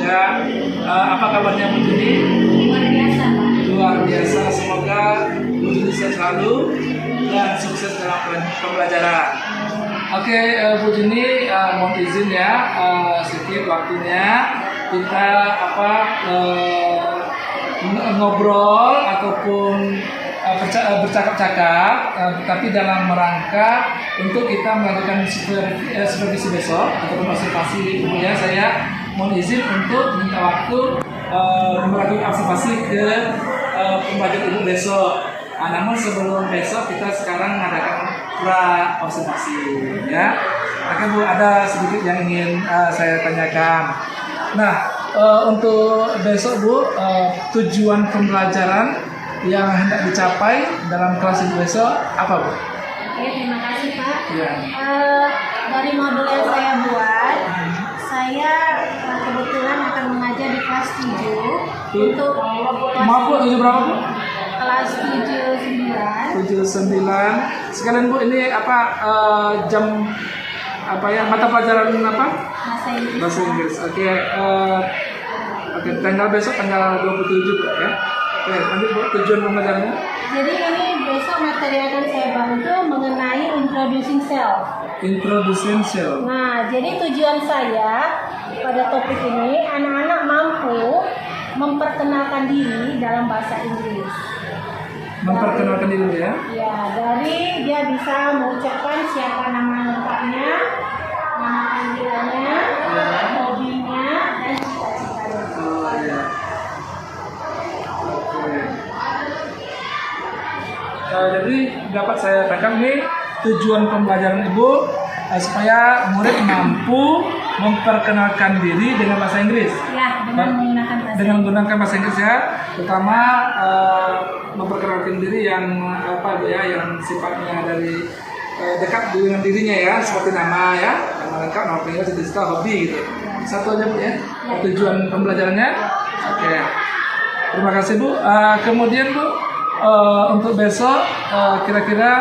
Ya, apa kabarnya Bu Juni? Luar biasa, Pak. Luar biasa. Semoga Bu Juni sehat selalu dan sukses dalam pembelajaran. Oke, Bu Juni, mohon izin ya, sedikit waktunya kita ngobrol ataupun bercakap-cakap, tapi dalam rangka untuk kita melakukan supervisi besok ataupun observasi. Kemudian saya mohon izin untuk minta waktu melakukan observasi ke pembelajaran ibu besok. Namun sebelum besok kita sekarang mengadakan pra observasi, ya. Oke Bu, ada sedikit yang ingin saya tanyakan. Nah, untuk besok Bu, tujuan pembelajaran yang hendak dicapai dalam kelas ini besok apa Bu? Oke, terima kasih Pak. Ya. Dari modul yang saya buat, saya kebetulan akan mengajar di kelas 7 untuk Maaf Bu, 7 berapa Bu? kelas 7-9. 7-9. Sekalian Bu, ini apa jam apa ya, mata pelajaran apa? Bahasa Inggris. Bahasa Inggris. Oke, tanggal besok tanggal 27 Bu, ya. Oke, nanti Bu, tujuan pembelajarannya? Jadi ini besok materi yang akan saya bantu mengenai introducing self. Introducing self. Nah, jadi tujuan saya pada topik ini anak-anak mampu memperkenalkan diri dalam bahasa Inggris. Memperkenalkan diri ya? Ya, dari dia bisa mengucapkan siapa nama lengkapnya, nama panggilannya, hobinya, dan cita-citanya. Oh iya. Oke. Jadi dapat saya tangkap nih tujuan pembelajaran Ibu supaya murid mampu memperkenalkan diri dengan bahasa Inggris. Ya, Dengan menggunakan bahasa Inggris ya, terutama memperkenalkan diri yang apa Bu ya, yang sifatnya dari dekat dengan dirinya ya, seperti nama ya, nama lengkap, nama panggilan, cita-cita, hobi gitu. Satu aja Bu ya, tujuan pembelajarannya. Oke. Terima kasih Bu. Kemudian Bu, untuk besok kira-kira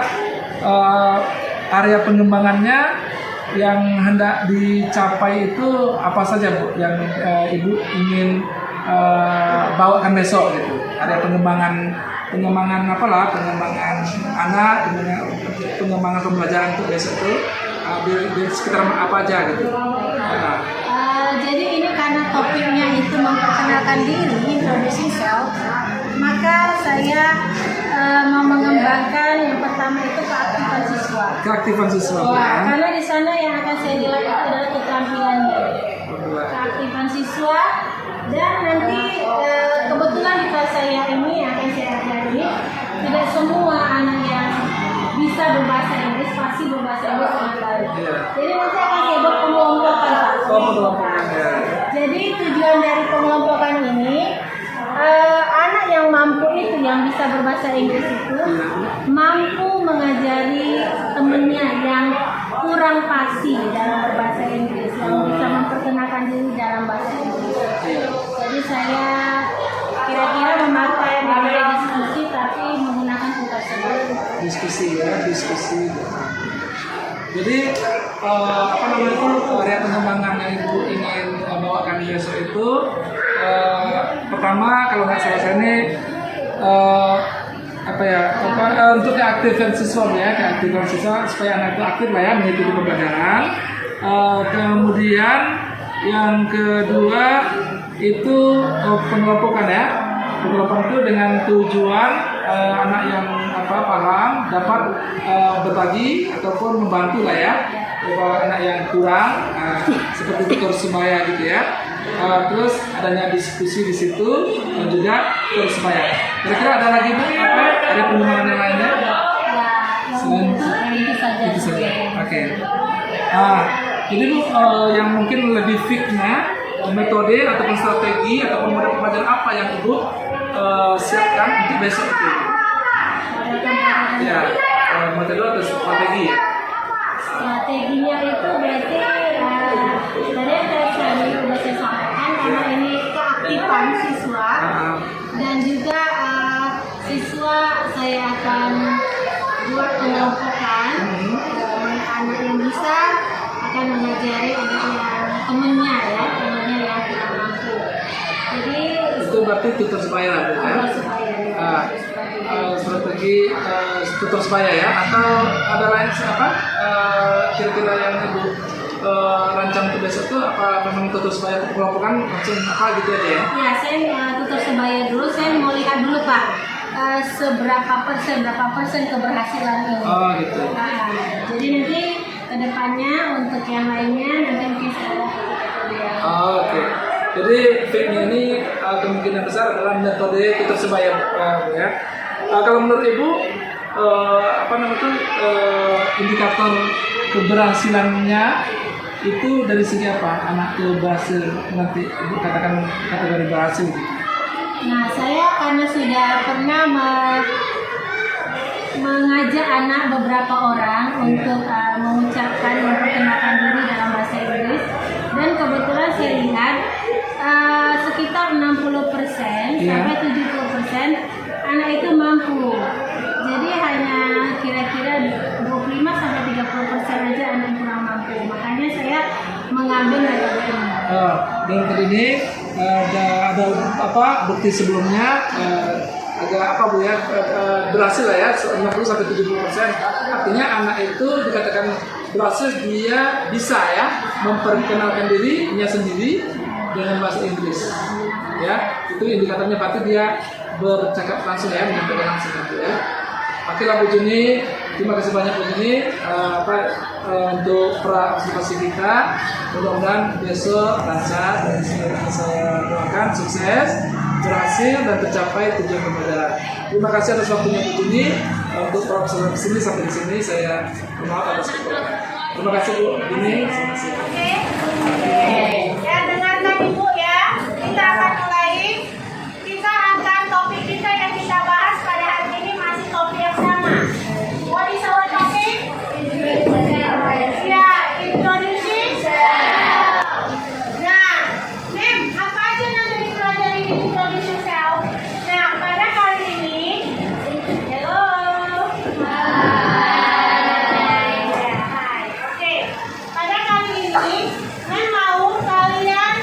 area pengembangannya yang hendak dicapai itu apa saja Bu yang Ibu ingin bawakan besok gitu? Ada pengembangan apalah, pengembangan anak, pengembangan pembelajaran untuk besok itu di sekitar apa aja gitu? Jadi ini karena topiknya itu memperkenalkan diri, introducing self, maka saya mau mengembangkan yang pertama itu keaktifan siswa. Keaktifan siswa. Ya, karena di sana yang akan saya nilai itu adalah keterampilannya. Keaktifan siswa, dan nanti kebetulan di kelas saya ini yang akan saya ajari, tidak semua anak yang bisa berbahasa Inggris pasti berbahasa Inggris dengan baik. Jadi nanti akan saya buat pengelompokan Pak. Pengelompokan ya. Jadi tujuan dari pengelompokan ini anak yang mampu itu, yang bisa berbahasa Inggris itu mampu mengajari temennya yang kurang fasih dalam berbahasa Inggris, yang bisa memperkenalkan diri dalam bahasa Inggris. Jadi saya kira-kira memakai metode diskusi tapi menggunakan tingkat sebut. Diskusi ya, diskusi. Jadi apa namanya itu area pengembangan yang Ibu ingin bawakan besok itu pertama kalau nggak salah saya ini untuk keaktifan siswa ya, keaktifan siswa supaya anak itu aktif lah ya mengikuti pembelajaran. Kemudian yang kedua itu pengelompokan ya. Pengelompokan itu dengan tujuan anak yang paham dapat berbagi ataupun membantu lah ya, anak yang kurang seperti tutor sebaya gitu ya. Terus adanya diskusi di situ dan juga tutor sebaya. Kira-kira ada lagi Bu? Ada pengembangan yang lainnya? Itu saja. Itu saja. Oke. Jadi Bu, yang mungkin lebih fixnya metode ataupun strategi ataupun model pembelajaran apa yang Ibu siapkan untuk besok itu? Ya, metode atau strategi ya? Strateginya itu berarti tadi sudah saya sampaikan, karena ini keaktifan siswa dan juga siswa saya akan buat pengelompokan. Anak yang bisa akan mengajari anak yang temennya yang kurang mampu. berarti tutor sebaya lah Bu, ya. Ah, strategi tutor sebaya ya, atau ada lain apa kira-kira yang Ibu rancang untuk besok tuh, apa memang tutor sebaya kelompokan langsung apa gitu aja ya? Ya, saya tutor sebaya dulu. Saya mau lihat dulu Pak, berapa persen keberhasilan ini. Oh gitu. Jadi nanti kedepannya untuk yang lainnya nanti mungkin saya Oh, oke. Jadi fitnya ini kemungkinan besar adalah metode tutor sebaya Bu, ya. Kalau menurut Ibu apa namanya tuh indikator keberhasilannya itu dari segi apa? Anak itu berhasil, nanti Ibu katakan kategori berhasil gitu. Nah, saya karena sudah pernah mengajak anak beberapa orang untuk mengucapkan, memperkenalkan diri dalam bahasa Inggris, dan kebetulan saya lihat sekitar 60% sampai 70% anak itu mampu. Jadi hanya kira-kira 25 sampai 30% aja anak yang kurang mampu. Makanya saya mengambil metode ini. Dan tadi ini ada apa bukti sebelumnya agak apa Bu ya, berhasil lah ya 60 sampai 70%. Artinya anak itu dikatakan berhasil, dia bisa ya memperkenalkan dirinya sendiri dengan bahasa Inggris. Ya, itu indikatornya berarti dia bercakap langsung ya, menyampaikan langsung ya. Oke lah Bu Juni, terima kasih banyak Bu Juni untuk partisipasi kita. Mudah-mudahan besok lancar dan saya doakan sukses, berhasil dan tercapai tujuan pembelajaran. Terima kasih atas waktunya Bu Juni untuk perwakilan sini sampai di sini. Saya maaf atas kekurangan. Terima kasih Bu Juni. Ya, dengarkan Ibu ya. Kita akan mulai. Kita akan topik kita yang kita bahas pada hari ini masih topik yang sama. What is our topic? Ya, introducing. Nah, Mem, apa aja nanti dipelajari di introduce yourself? Nah, pada kali ini, hello. Hai. Ya, hai. Oke. Pada kali ini, Mem mau kalian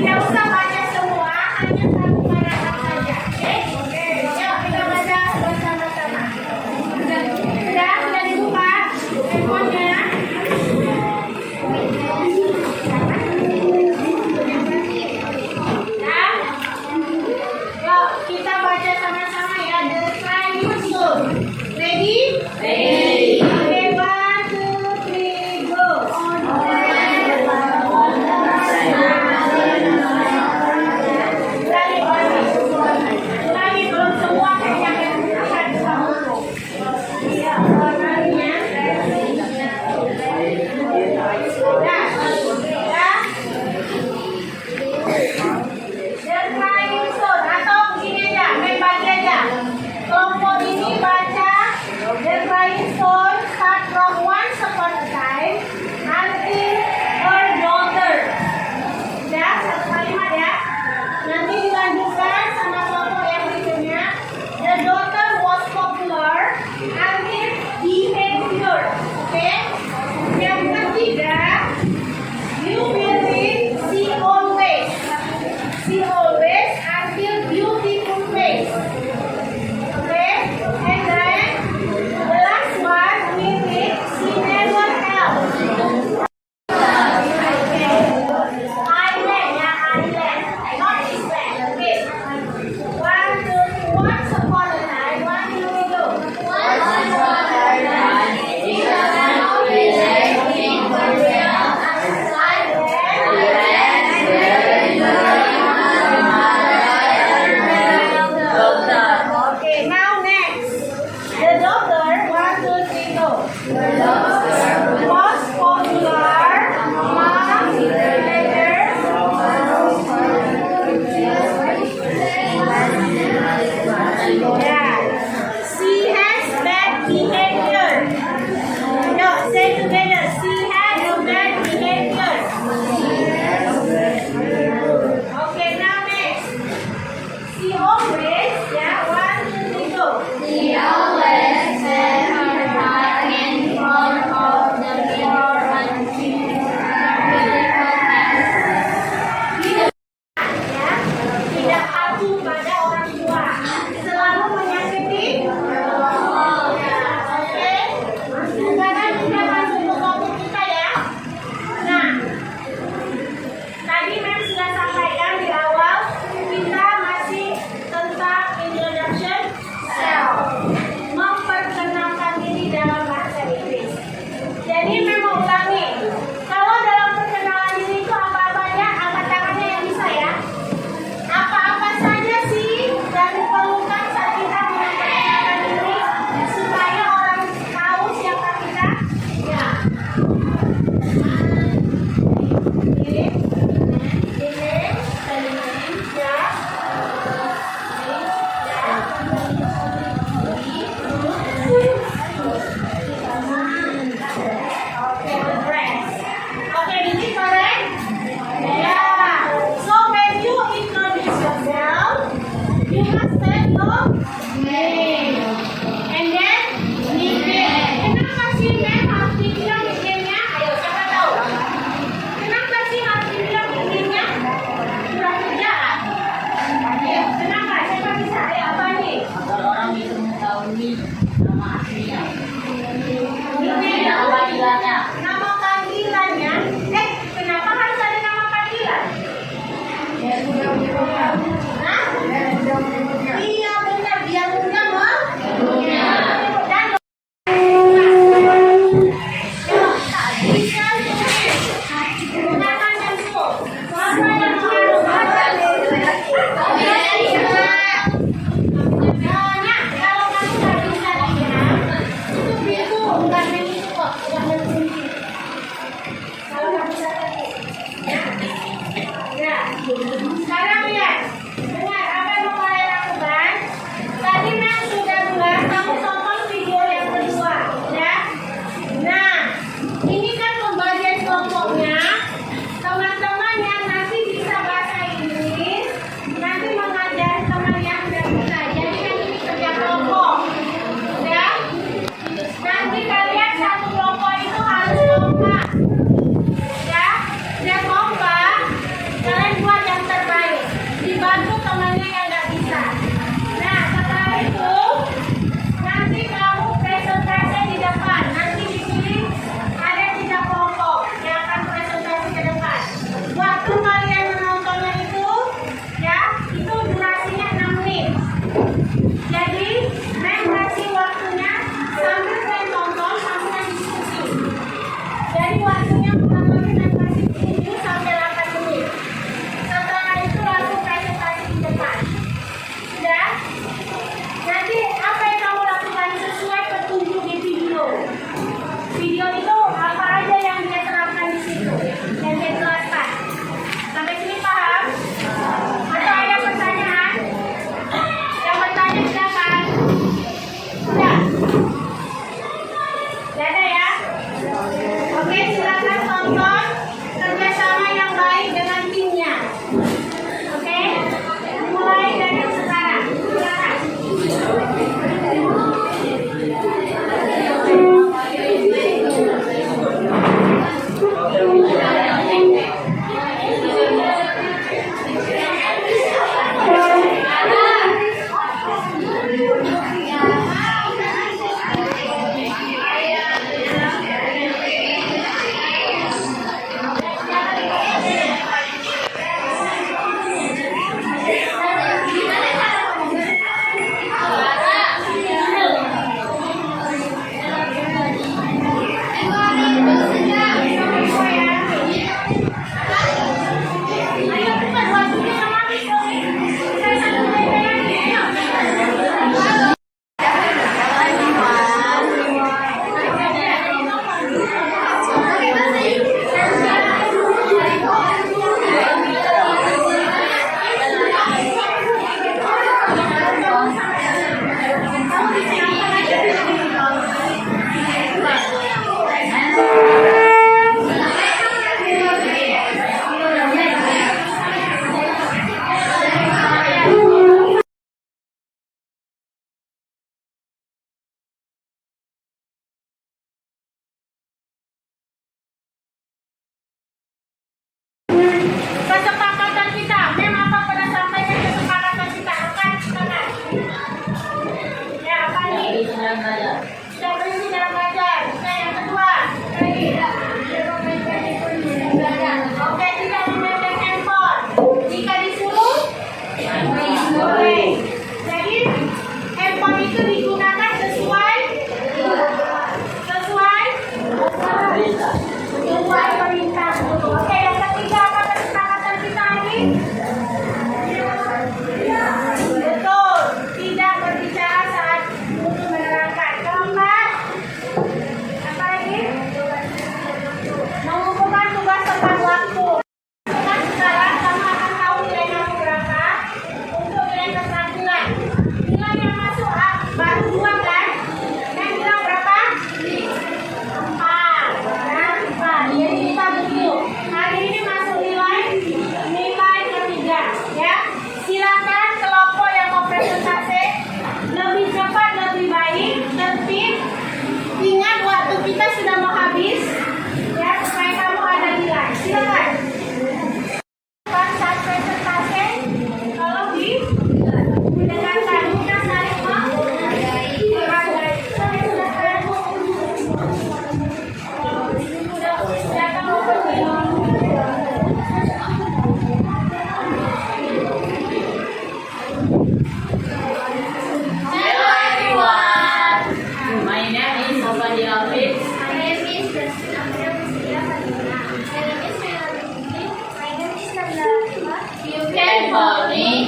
Tidak usah baca semua, hanya satu paragraf saja. Oke? Yuk kita baca bersama-sama. Sudah dibuka handphonenya? Nah, yuk kita baca sama-sama ya. The Chinese School. Ready? Ready. Okay, 1, 2, 3, go.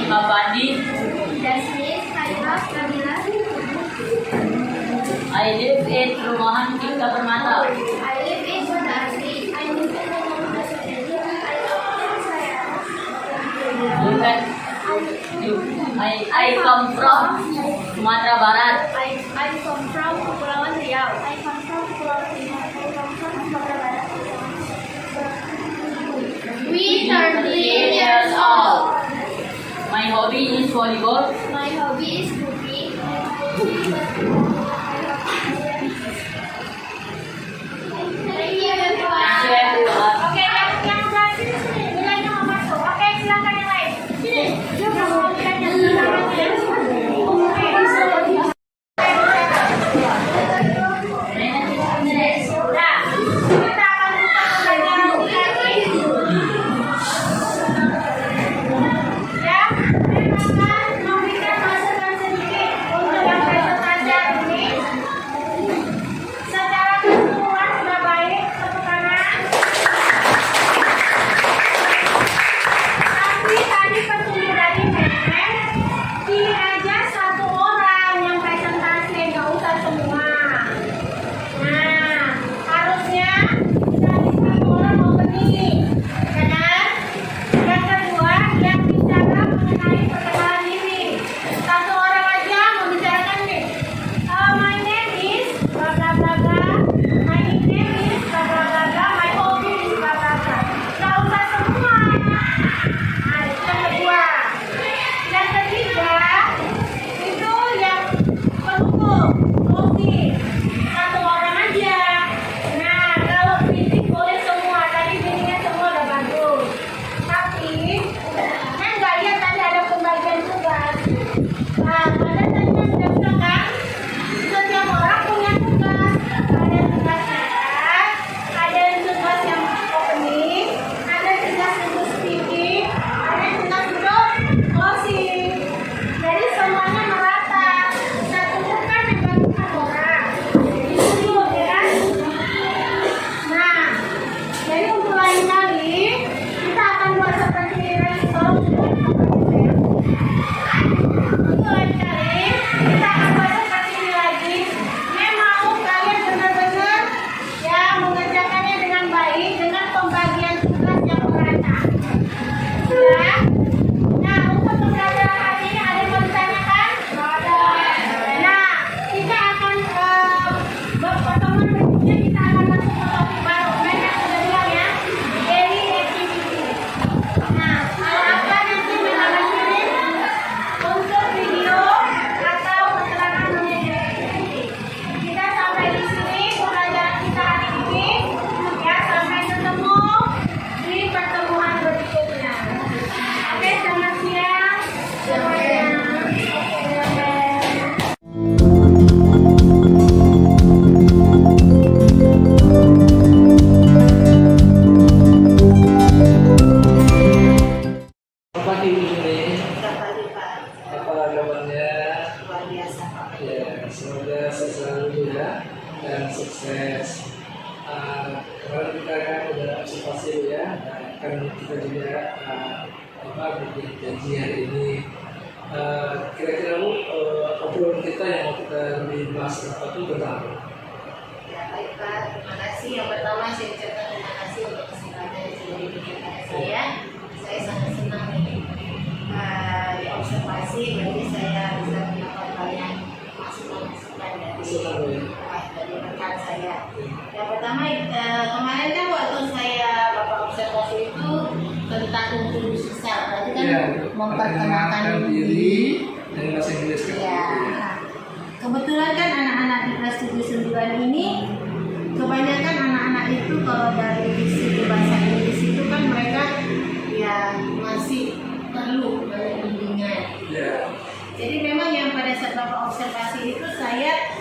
Mabandi. Jasmine, Khairah, Nabila. I live in Perumahan Tingkat Permata. I live in Bekasi. I live in I come from Sumatera Barat. I come from Kepulauan Riau. I come from Kepulauan Riau. I come from Sumatera Barat. We 13 years old. My hobby is volleyball. My hobby is cooking. Thank you everyone. Thank you everyone. Oke, yang udah sini nilainya mau masuk. Oke, silakan yang lain. Sini, juga mau nilainya. Nah, kita akan buka pembelajaran lagi. Ya, silakan memberikan masukan sedikit untuk yang presentasi ini. Secara keseluruhan sudah baik, tepuk tangan. Tapi tadi petunjuk dari Nenek, pilih aja satu orang yang presentasi, nggak usah semua. Nah, harusnya dari satu orang opening, ya kan? Yang kedua, yang bicara mengenai perkenalan diri. Satu orang aja membicarakan nih. My name is bla bla bla bla. My nickname is bla bla bla bla. My hobby is bla bla bla. Nggak usah semua. Nah, itu yang kedua. Yang ketiga, itu yang penutup, closing. Satu orang aja. Nah, kalau kritik boleh semua. Tadi bikinnya semua udah bagus. Tapi, saya nggak lihat tadi ada pembagian tugas. Nah, kalian tadi kan sudah bilang kan? Setiap orang punya tugas. Ada yang tugas cetak, ada yang tugas yang opening, ada yang tugas untuk speaking, ada yang tugas untuk closing. Jadi semuanya merata. Satu bukan yang bagikan orang. Itu ya kan? Nah, jadi untuk lain kali kita akan buat seperti ini lagi. Tolong untuk lain kali kita akan buat seperti ini lagi. Memang kalian benar-benar ya mengerjakannya dengan baik dengan pembagian tugas yang merata. Ya. Nah, untuk pembelajaran hari ini ada yang mau ditanyakan? Ada. Nah, kita akan pertemuan berikutnya kita akan masuk ke topik baru. Mereka sudah bilang ya, daily activity. Nah, apa nanti menawan kirim untuk video atau keterangan mengenai activity. Kita sampai di sini pembelajaran kita hari ini. Ya, sampai ketemu di pertemuan berikutnya. Oke, selamat siang semuanya. Apa pagi Ibu Juni? Kembali Pak, Apa kabarnya? luar biasa. Ya, semoga selalu ya dan sukses. Kemarin kita kan udah observasi ya, kan kita juga bikin janji hari ini. Kira-kira Bu, obrolan kita yang mau kita lebih bahas apa tuh tentang apa? Ya, baik Pak, terima kasih. Yang pertama saya ucapkan terima kasih untuk kesempatan yang sudah diberikan kepada saya. Saya sangat senang nih di observasi, jadi saya bisa mendapat banyak masukan-masukan dari rekan saya. Yang pertama kemarin kan waktu saya Bapak observasi itu tentang introduksi self, berarti kan memperkenalkan diri. Dengan bahasa Inggris kan? Ya. Kebetulan kan anak-anak di kelas 79 ini kebanyakan anak-anak itu kalau dari segi bahasa Inggris itu kan mereka ya masih perlu banyak bimbingan. Ya. Jadi memang yang pada saat Bapak observasi itu saya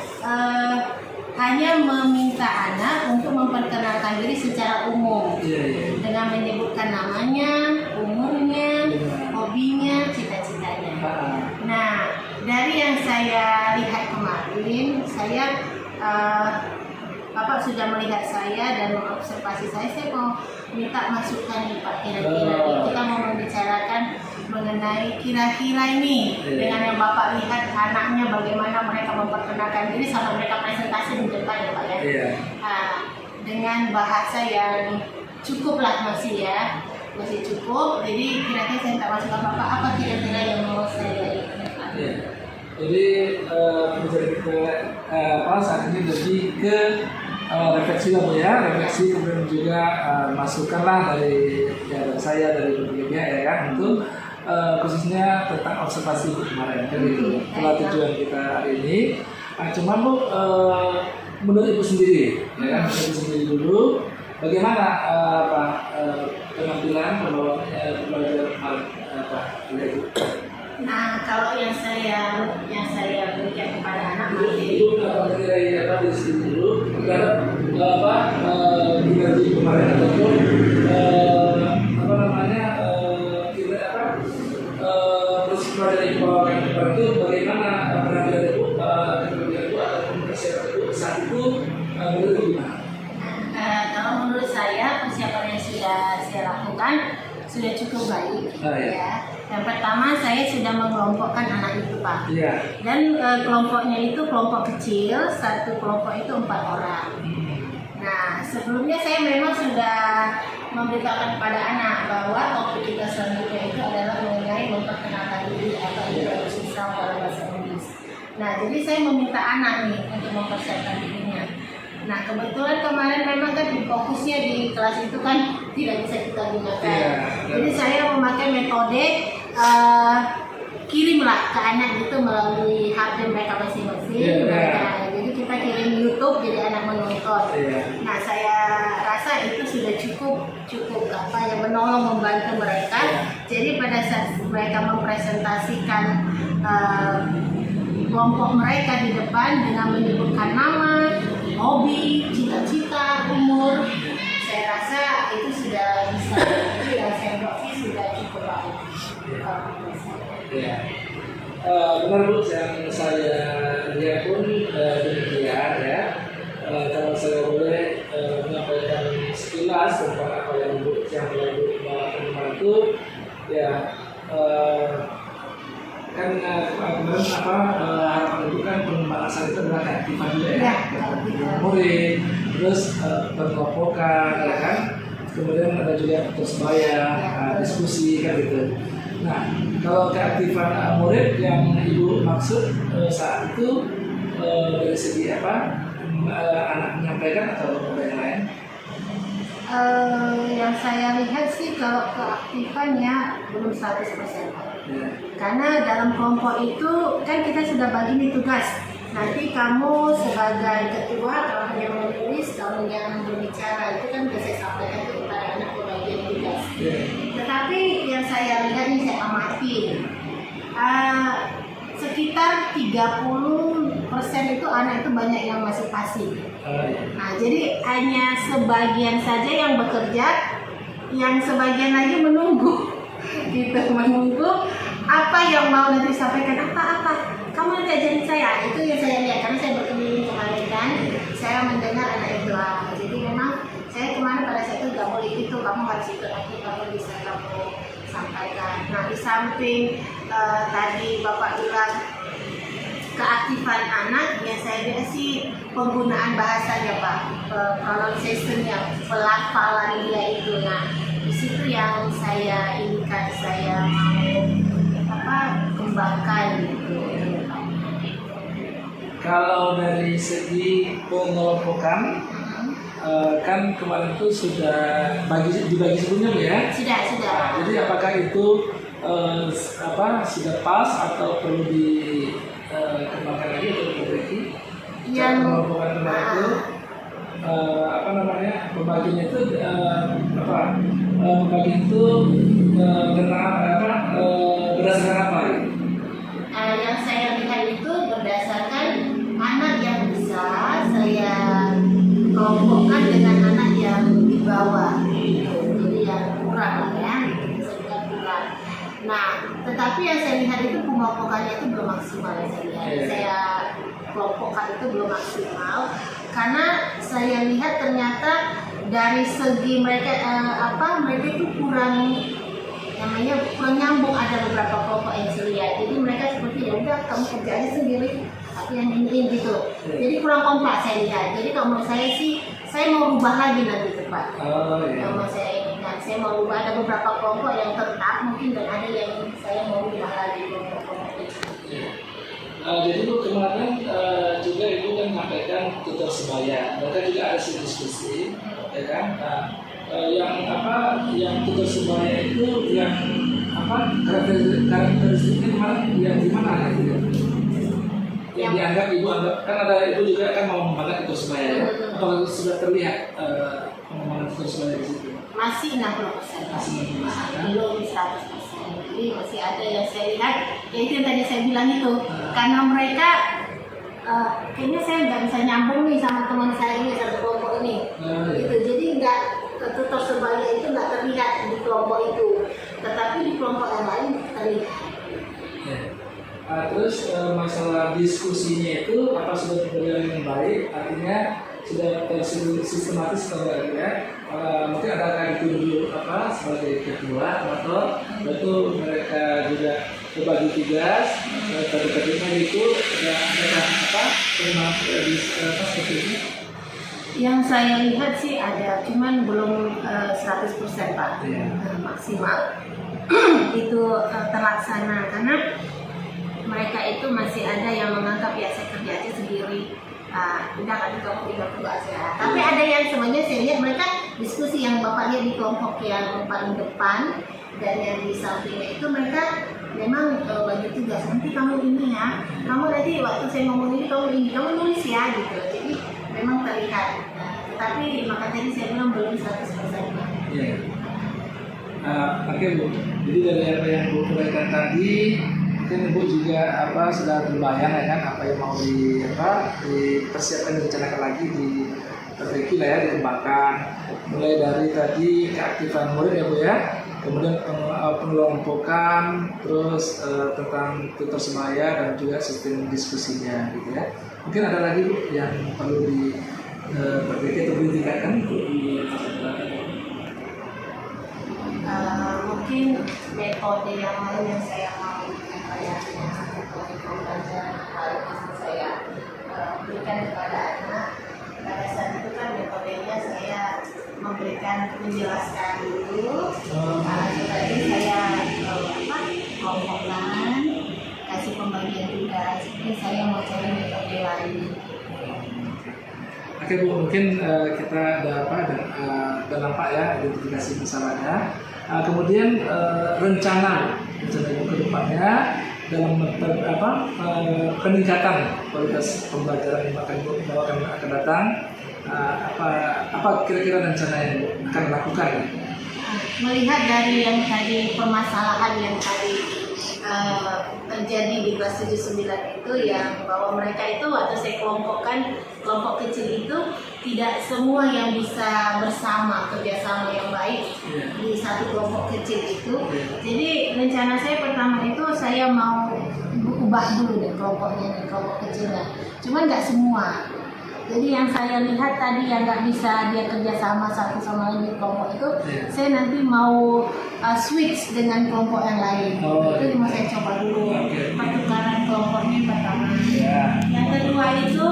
hanya meminta anak untuk memperkenalkan diri secara umum. Iya, iya. Dengan menyebutkan namanya, umurnya, hobinya, cita-citanya. Nah, dari yang saya lihat kemarin, saya Bapak sudah melihat saya dan mengobservasi saya mau minta masukan nih Pak, kira-kira kita mau membicarakan mengenai kira-kira ini dengan yang Bapak lihat anaknya bagaimana mereka memperkenalkan diri sama mereka presentasi di depan ya Pak ya. Iya. Dengan bahasa yang cukup lah masih cukup. Jadi kira-kira saya minta masukan Bapak apa kira-kira yang mau saya lakukan. Iya. Jadi pembicaraan kita saat ini lebih ke refleksi lah Bu ya, refleksi kemudian juga masukan lah dari saya dari berbagai pihak ya untuk khususnya tentang observasi kemarin kan gitu. Itulah tujuan kita hari ini. Cuman Bu, menurut Ibu sendiri, ya kan, Ibu sendiri dulu, bagaimana penampilan pembelajaran kemarin Ibu? Nah, kalau yang saya berikan kepada anak Ibu mengenai di sini dulu terhadap kinerja kemarin ataupun peristiwa dari kemarin itu bagaimana penampilan Ibu ataupun persiapan Ibu saat itu menurut Ibu gimana? Kalau menurut saya persiapan yang sudah saya lakukan sudah cukup baik. Ya. Yang pertama saya sudah mengelompokkan anak itu Pak. Iya. Dan kelompoknya itu kelompok kecil, satu kelompok itu 4 orang. Nah sebelumnya saya memang sudah memberitakan kepada anak bahwa topik kita selanjutnya itu adalah mengenai memperkenalkan diri atau introduksi self dalam bahasa Inggris. Nah jadi saya meminta anak nih untuk mempersiapkan dirinya. Nah kebetulan kemarin memang kan fokusnya di kelas itu kan tidak bisa kita gunakan. Jadi saya memakai metode kirimlah ke anak itu melalui HP mereka masing-masing. Jadi kita kirim YouTube jadi anak menonton. Nah saya rasa itu sudah cukup yang menolong membantu mereka. Jadi pada saat mereka mempresentasikan kelompok mereka di depan dengan menyebutkan nama, hobi, cita-cita, umur, saya rasa itu sudah bisa. Jadi yang saya buat sih sudah cukup baik. Ya, benar Bu, yang saya lihat pun demikian ya. Kalau saya boleh menyampaikan sekilas tentang apa yang Bu yang bawakan itu, ya kan kemarin harapan itu kan pengembangan itu adalah keaktifan juga ya, murid, terus berkelompokan, ya kan, kemudian ada juga persebaya, diskusi kan gitu. Nah, kalau keaktifan murid yang Ibu maksud saat itu dari segi apa, anak menyampaikan atau yang lain? Yang saya lihat sih kalau keaktifannya belum 100%. Karena dalam kelompok itu kan kita sudah bagi nih tugas. Nanti kamu sebagai ketua kalau hanya menulis, kalau yang berbicara itu kan bisa saya sampaikan kepada anak bagian tugas. Tetapi yang saya lihat nih saya amati sekitar 30% itu anak itu banyak yang masih pasif. Nah jadi hanya sebagian saja yang bekerja, yang sebagian lagi menunggu. Gitu, menunggu apa yang mau nanti disampaikan, apa kamu nanti ajarin saya. Itu yang saya lihat karena saya berkeliling kemarin kan, saya mendengar anak itu jadi memang saya kemarin pada saat itu nggak boleh itu, kamu harus ikut lagi, kamu bisa kamu sampaikan. Nah di samping tadi Bapak bilang keaktifan anak, yang saya lihat sih penggunaan bahasanya Pak, pronunciation-nya, pelafalan dia itu. Nah di situ yang saya inginkan, saya mau kembangkan gitu. Kalau dari segi pengelompokan, kan kemarin itu sudah dibagi sebelumnya Bu ya? Sudah. Jadi apakah itu sudah pas atau perlu dikembangkan lagi atau diperbaiki? Yang pengelompokan kemarin itu pembagiannya itu pembagian itu berdasarkan apa? Yang saya lihat itu berdasarkan anak yang bisa saya kelompokkan dengan anak yang di bawah, jadi yang kurang ya, sedikit kurang. Nah, tetapi yang saya lihat itu pengelompokannya itu belum maksimal. Saya kelompokkan itu belum maksimal karena saya lihat ternyata dari segi mereka mereka itu kurang nyambung, ada beberapa kamu kerja aja sendiri, tapi yang ini gitu. Jadi kurang kompak saya lihat. Jadi kalau menurut saya sih, saya mau rubah lagi nanti Pak. Oh iya. Kalau saya ingat, saya mau rubah, ada beberapa kelompok yang tetap mungkin, dan ada yang saya mau rubah lagi kelompok-kelompok itu. Jadi Bu kemarin juga Ibu kan menyampaikan tutor sebaya, mereka juga ada diskusi, ya kan? Yang tutor sebaya itu yang karakteristiknya kemarin yang gimana gitu ya? Yang dianggap Ibu anggap, kan ada Ibu juga kan mau mengembangkan tutor sebaya ya? Apakah sudah terlihat pengembangan tutor sebaya di situ? Masih 60%. Belum 100%. Jadi masih ada yang saya lihat, ya itu yang tadi saya bilang itu, karena mereka kayaknya saya nggak bisa nyambung nih sama teman saya ini, satu kelompok ini, gitu. Jadi nggak, tutor sebaya itu nggak terlihat di kelompok itu, tetapi di kelompok yang lain terlihat. Terus masalah diskusinya itu apa sudah berjalan dengan baik, artinya sudah tersistematis atau ya? Mungkin ada kayak dulu sebagai ketua atau betul mereka juga berbagi tugas ketika itu ada seperti ini. Yang saya lihat sih ada, cuman belum 100% Pak, maksimal itu terlaksana, karena mereka itu masih ada yang menganggap ya saya kerja aja sendiri. Udah kan kamu tinggal tugas ya. Tapi ada yang sebenarnya saya lihat mereka diskusi, yang Bapak lihat di kelompok yang paling depan dan yang di sampingnya itu mereka memang bagi tugas. Nanti kamu ini ya, kamu nanti waktu saya ngomong ini kamu nulis ya gitu. Jadi memang terlihat. Tetapi maka tadi saya bilang belum 100%. Iya. Oke Bu. Jadi dari apa yang Bu sampaikan tadi, mungkin Ibu juga sudah terbayang ya kan apa yang mau dipersiapkan, direncanakan lagi, diperbaiki lah ya, dikembangkan. Mulai dari tadi keaktifan murid ya Bu ya, kemudian pengelompokan, terus tentang tutor sebaya dan juga sistem diskusinya gitu ya. Mungkin ada lagi Bu yang perlu diperbaiki atau ditingkatkan untuk mungkin metode yang lain yang saya mau metode pembelajaran saya berikan kepada anak. Pada saat itu kan metodenya saya menjelaskan dulu, tadi saya kelompokkan, kasih pembagian tugas. Ini saya mau cari metode lain. Oke Bu, mungkin kita ada nampak ya identifikasi masalahnya. Kemudian rencana Ibu ke depannya dalam peningkatan kualitas pembelajaran yang akan datang, apa kira-kira rencana yang akan dilakukan? Melihat dari yang tadi permasalahan yang tadi terjadi di kelas 79 itu, yang bahwa mereka itu waktu saya kelompokkan kelompok kecil itu tidak semua yang bisa bersama kerjasama yang baik di satu kelompok kecil itu. Jadi rencana saya pertama itu saya mau ubah dulu deh kelompoknya, kelompok kecilnya. Cuman nggak semua. Jadi yang saya lihat tadi yang nggak bisa dia kerjasama satu sama lain di kelompok itu, saya nanti mau switch dengan kelompok yang lain. Itu mau saya coba dulu pertukaran kelompoknya pertama. Yang kedua itu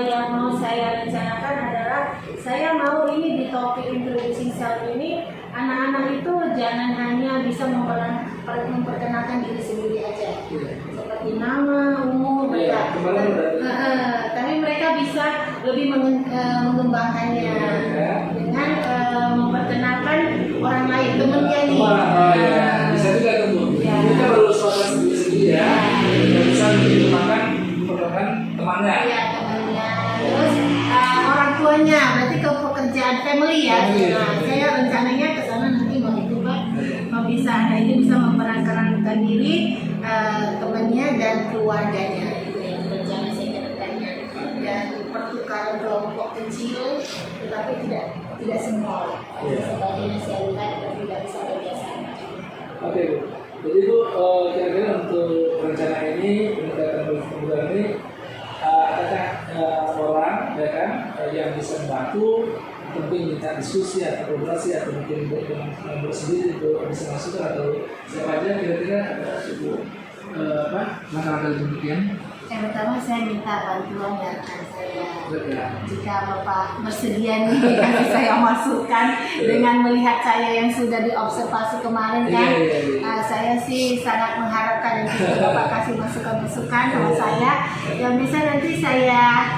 yang mau saya rencanakan adalah saya mau ini di topik introducing self ini, anak-anak itu jangan hanya bisa memperkenalkan diri sendiri aja, seperti nama, umur, tapi mereka bisa lebih mengembangkannya dengan memperkenalkan orang lain, temennya nih. Bisa juga tentu. Kita baru suara sendiri ya, bisa memperkenalkan temannya. Iya, temannya. Terus orang tuanya, berarti ke pekerjaan family ya. Nah, saya rencananya ke sana nanti mau itu Pak, mau bisa ada ini bisa memperankan diri temannya dan keluarganya. Itu yang rencana saya ke depannya. Dan pertukaran kelompok kecil, tetapi tidak semua. Sebagainya saya lihat tidak bisa kerjasama. Oke Bu. Jadi Bu, kira-kira untuk rencana ini, peningkatan pembelajaran ini, adakah orang ya kan yang bisa membantu, mungkin minta diskusi atau kolaborasi atau mungkin dengan sendiri itu bisa masuk atau siapa aja kira-kira ada langkah-langkah demikian? Yang pertama saya minta bantuan dari rekan saya. Ya. Jika Bapak bersedia nih kasih saya masukan dengan melihat saya yang sudah diobservasi kemarin kan, saya sih sangat mengharapkan dan juga Bapak kasih masukan-masukan sama saya yang bisa nanti saya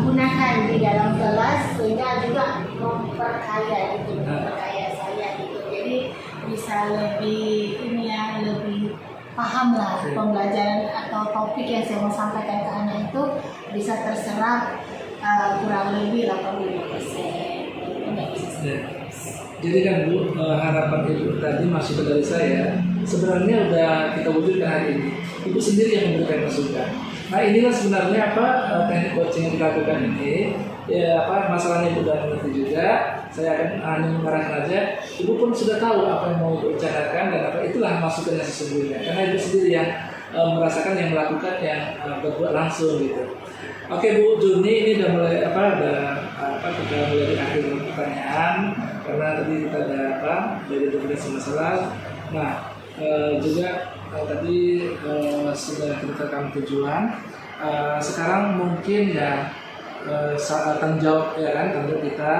gunakan di dalam kelas sehingga juga memperkaya gitu, memperkaya saya gitu. Jadi bisa lebih ini ya, lebih paham lah pembelajaran atau topik yang saya mau sampaikan ke anak itu bisa terserap kurang lebih 85%. Ya. Jadi kan Bu, harapan Ibu tadi masukan dari saya sebenarnya udah kita wujudkan hari ini. Ibu sendiri yang memberikan masukan. Nah inilah sebenarnya teknik coaching yang kita lakukan ini. Ya masalahnya Ibu udah mengerti juga. Saya akan hanya mengarahkan aja. Ibu pun sudah tahu apa yang mau Ibu bicarakan dan apa itulah masukan yang sesungguhnya. Karena Ibu sendiri yang merasakan, yang melakukan, yang berbuat langsung gitu. Oke Bu Juni, ini udah mulai kita mulai di akhir pertanyaan karena tadi kita ada dari definisi masalah. Nah juga tadi sudah kita rekam tujuan. Sekarang mungkin ya tanggung jawab ya kan, tanggung jawab kita.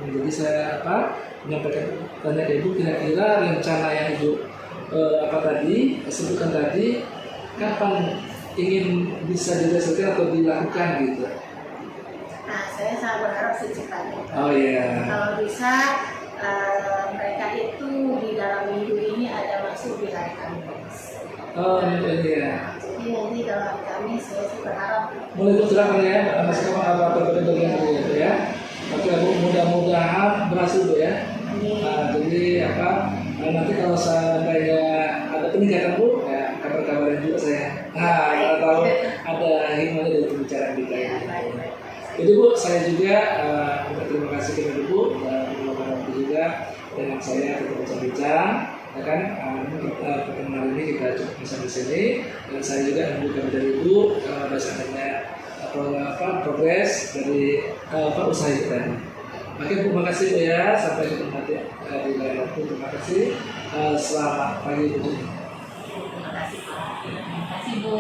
Jadi saya menyampaikan tanya ke Ibu kira-kira rencana yang Ibu tadi sebutkan tadi kapan ingin bisa direalisasikan atau dilakukan gitu. Nah, saya sangat berharap secepatnya. Oh iya. Kalau bisa mereka itu di dalam minggu ini ada masuk di hari Kamis. Oh iya. Jadi nanti kalau hari Kamis saya sih berharap Mulai itu silakan ya, masih apa bagian itu ya. Oke Bu, mudah-mudahan berhasil Bu ya. Nah, jadi nanti kalau seandainya ada peningkatan Bu, ya kabar-kabarin juga saya. Kalau tahu ada hikmahnya dari pembicaraan kita ya. Jadi Bu, saya juga terima kasih kepada Ibu dan terima kasih juga dengan saya untuk bincang-bincang. Ya kan, pertemuan ini kita cukup sampai sini dan saya juga membuka dari Ibu berdasarkannya progres dari usaha kita ini. Oke Bu, terima kasih Bu ya, sampai ketemu nanti di lain waktu. Terima kasih. Selamat pagi Bu. terima kasih Bu.